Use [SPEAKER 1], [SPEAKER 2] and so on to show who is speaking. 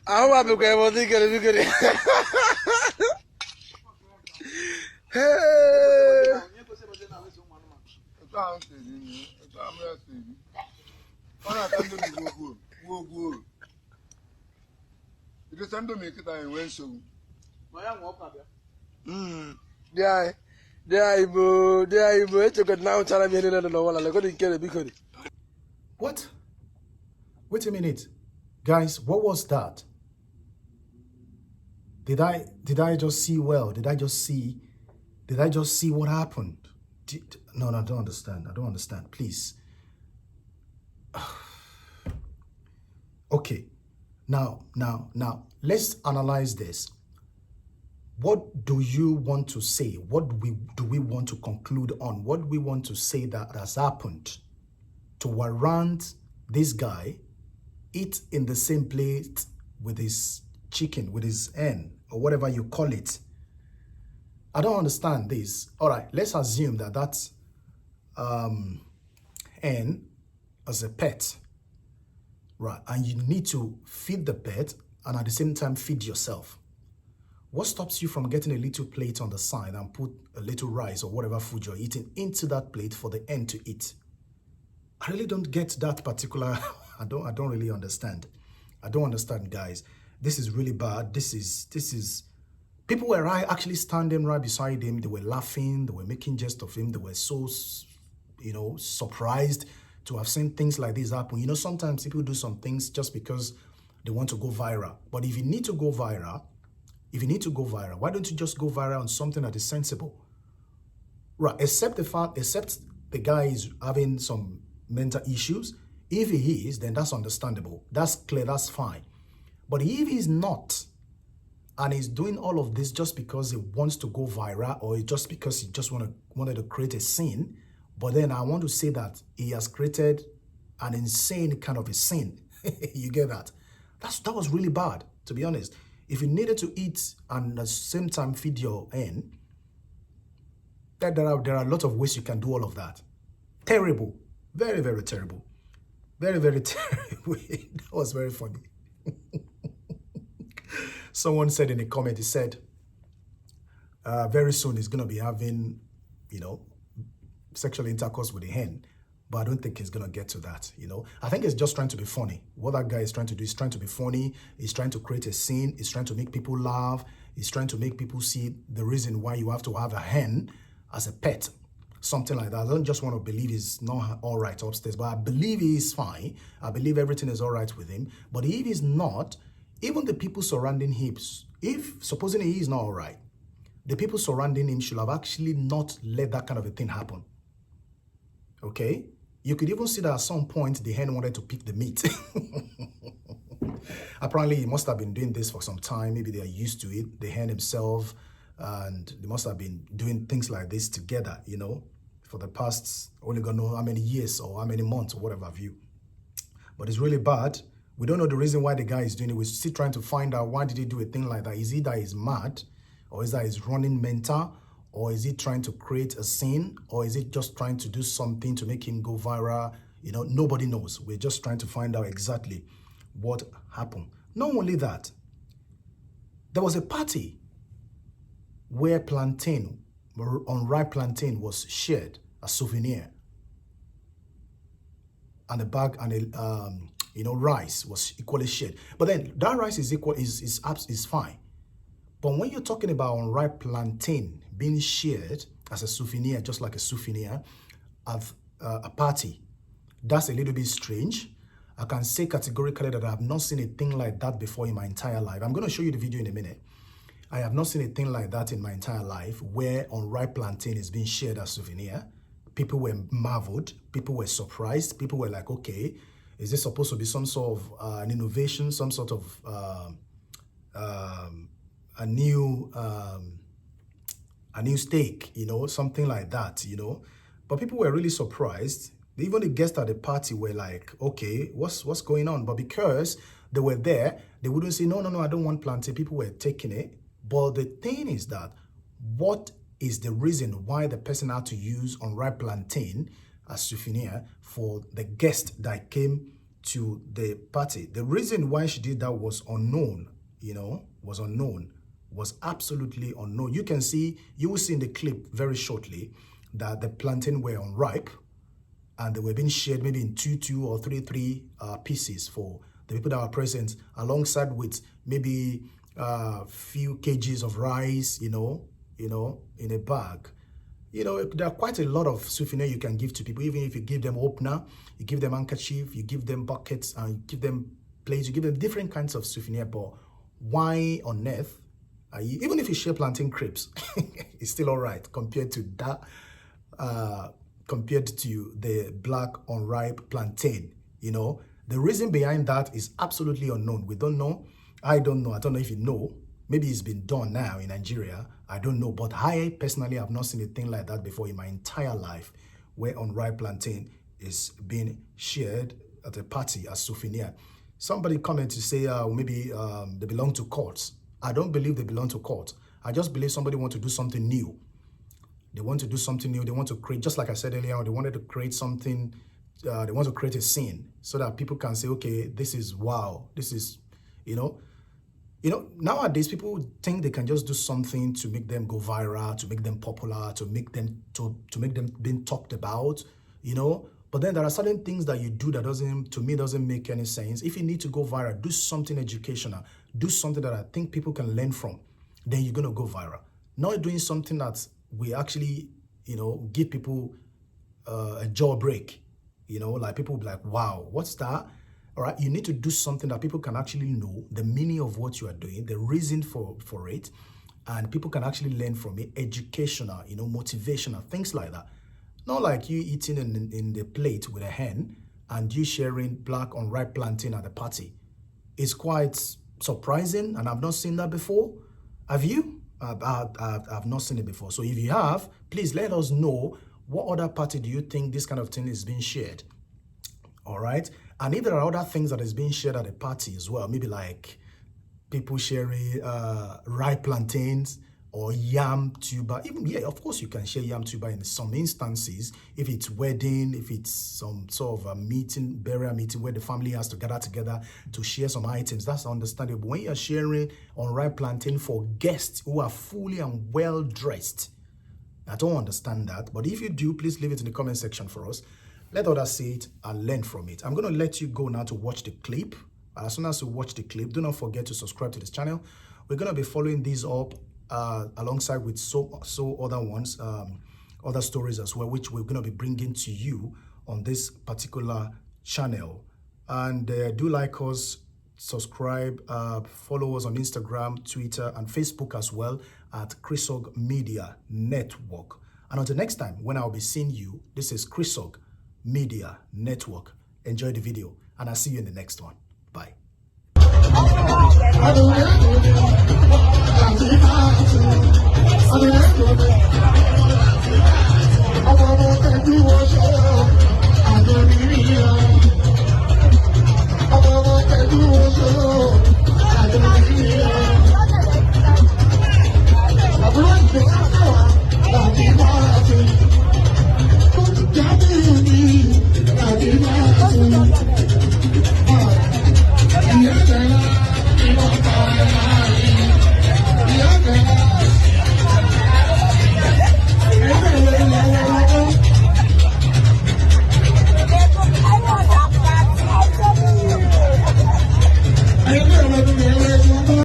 [SPEAKER 1] I'm happy because I'm thinking. Hey. Yeah,
[SPEAKER 2] What? Wait a minute. Guys, what was that? Did I just see well? Did I just see what happened? No, I don't understand. I don't understand. Please. Okay. Now, let's analyze this. What do you want to say? Do we want to conclude on? What do we want to say that has happened to warrant this guy eat in the same plate with his chicken, with his hen, or whatever you call it? I don't understand this. All right, let's assume that that's hen as a pet, right? And you need to feed the pet and at the same time feed yourself. What stops you from getting a little plate on the side and put a little rice or whatever food you're eating into that plate for the hen to eat? I really don't get that particular. I don't really understand. I don't understand, guys. This is really bad. This is. People were actually standing right beside him. They were laughing. They were making jest of him. They were so, surprised to have seen things like this happen. Sometimes people do some things just because they want to go viral. But if you need to go viral, why don't you just go viral on something that is sensible? Right, except the guy is having some mental issues. If he is, then that's understandable. That's clear, that's fine. But if he's not, and he's doing all of this just because he wants to go viral or just because he just wanted to create a scene, but then I want to say that he has created an insane kind of a scene. You get that? That was really bad, to be honest. If you needed to eat and at the same time feed your hen, there are a lot of ways you can do all of that. Terrible. Very, very terrible. Very, very terrible. That was very funny. Someone said in a comment, he said, very soon he's going to be having, sexual intercourse with a hen. But I don't think he's going to get to that, I think he's just trying to be funny. What that guy is trying to do is trying to be funny. He's trying to create a scene. He's trying to make people laugh. He's trying to make people see the reason why you have to have a hen as a pet. Something like that. I don't just want to believe he's not all right upstairs, but I believe he is fine. I believe everything is all right with him. But if he's not, even the people surrounding him, if supposing he is not all right, the people surrounding him should have actually not let that kind of a thing happen. Okay? You could even see that at some point the hen wanted to pick the meat. Apparently, he must have been doing this for some time. Maybe they are used to it, the hen himself, and they must have been doing things like this together, for the past, only God knows how many years or how many months or whatever have you. But it's really bad. We don't know the reason why the guy is doing it. We're still trying to find out why did he do a thing like that. Is it that he's mad? Or is that he's running mental? Or is he trying to create a scene? Or is it just trying to do something to make him go viral? Nobody knows. We're just trying to find out exactly what happened. Not only that, there was a party where plantain, unripe plantain, was shared as souvenir. And the bag and the rice was equally shared. But then that rice is fine. But when you're talking about unripe plantain being shared as a souvenir, just like a souvenir at a party, that's a little bit strange. I can say categorically that I have not seen a thing like that before in my entire life. I'm going to show you the video in a minute. I have not seen a thing like that in my entire life where unripe plantain is being shared as souvenir. People were marveled. People were surprised. People were like, okay, is this supposed to be some sort of an innovation, some sort of a new steak, something like that, But people were really surprised. Even the guests at the party were like, okay, what's going on? But because they were there, they wouldn't say, no, I don't want plantain. People were taking it. But the thing is that, what is the reason why the person had to use unripe plantain as souvenir for the guest that came to the party. The reason why she did that was unknown, was absolutely unknown. You will see in the clip very shortly that the plantain were unripe and they were being shared maybe in two or three pieces for the people that were present, alongside with maybe a few kgs of rice, in a bag. There are quite a lot of souvenirs you can give to people, even if you give them opener, you give them handkerchief, you give them buckets, and you give them plates, you give them different kinds of souvenir. But why on earth, even if you share plantain crepes, it's still all right compared to that, compared to the black unripe plantain. The reason behind that is absolutely unknown. We don't know. I don't know. I don't know if you know. Maybe it's been done now in Nigeria. I don't know. But I personally have not seen a thing like that before in my entire life, where unripe plantain is being shared at a party as souvenir. Somebody commented to say maybe they belong to courts. I don't believe they belong to court. I just believe somebody wants to do something new. They want to do something new. They want to create, just like I said earlier, they wanted to create something. They want to create a scene so that people can say, okay, this is wow. This is, nowadays people think they can just do something to make them go viral, to make them popular, to make them being talked about, But then there are certain things that you do that doesn't make any sense. If you need to go viral, do something educational, do something that I think people can learn from, then you're going to go viral. Not doing something that we actually, give people a jaw break, like people will be like, wow, what's that? All right, you need to do something that people can actually know the meaning of what you are doing, the reason for it, and people can actually learn from it, educational, motivational, things like that. Not like you eating in the plate with a hen and you sharing black unripe plantain at the party. It's quite surprising, and I've not seen that before. Have you? I've not seen it before. So if you have, please let us know, what other party do you think this kind of thing is being shared? All right. And if there are other things that is being shared at a party as well, maybe like people sharing ripe plantains or yam tuber. Even, yeah, of course you can share yam tuber in some instances. If it's wedding, if it's some sort of a meeting, burial meeting where the family has to gather together to share some items, that's understandable. When you're sharing unripe plantain for guests who are fully and well dressed, I don't understand that. But if you do, please leave it in the comment section for us. Let others see it and learn from it. I'm going to let you go now to watch the clip. As soon as you watch the clip, do not forget to subscribe to this channel. We're going to be following these up alongside with so other ones, other stories as well, which we're going to be bringing to you on this particular channel. And do like us, subscribe, follow us on Instagram, Twitter, and Facebook as well at Chrisog Media Network. And until next time, when I'll be seeing you, this is Chrisog Media Network. Enjoy the video, and I'll see you in the next one. Bye.
[SPEAKER 3] Thank you.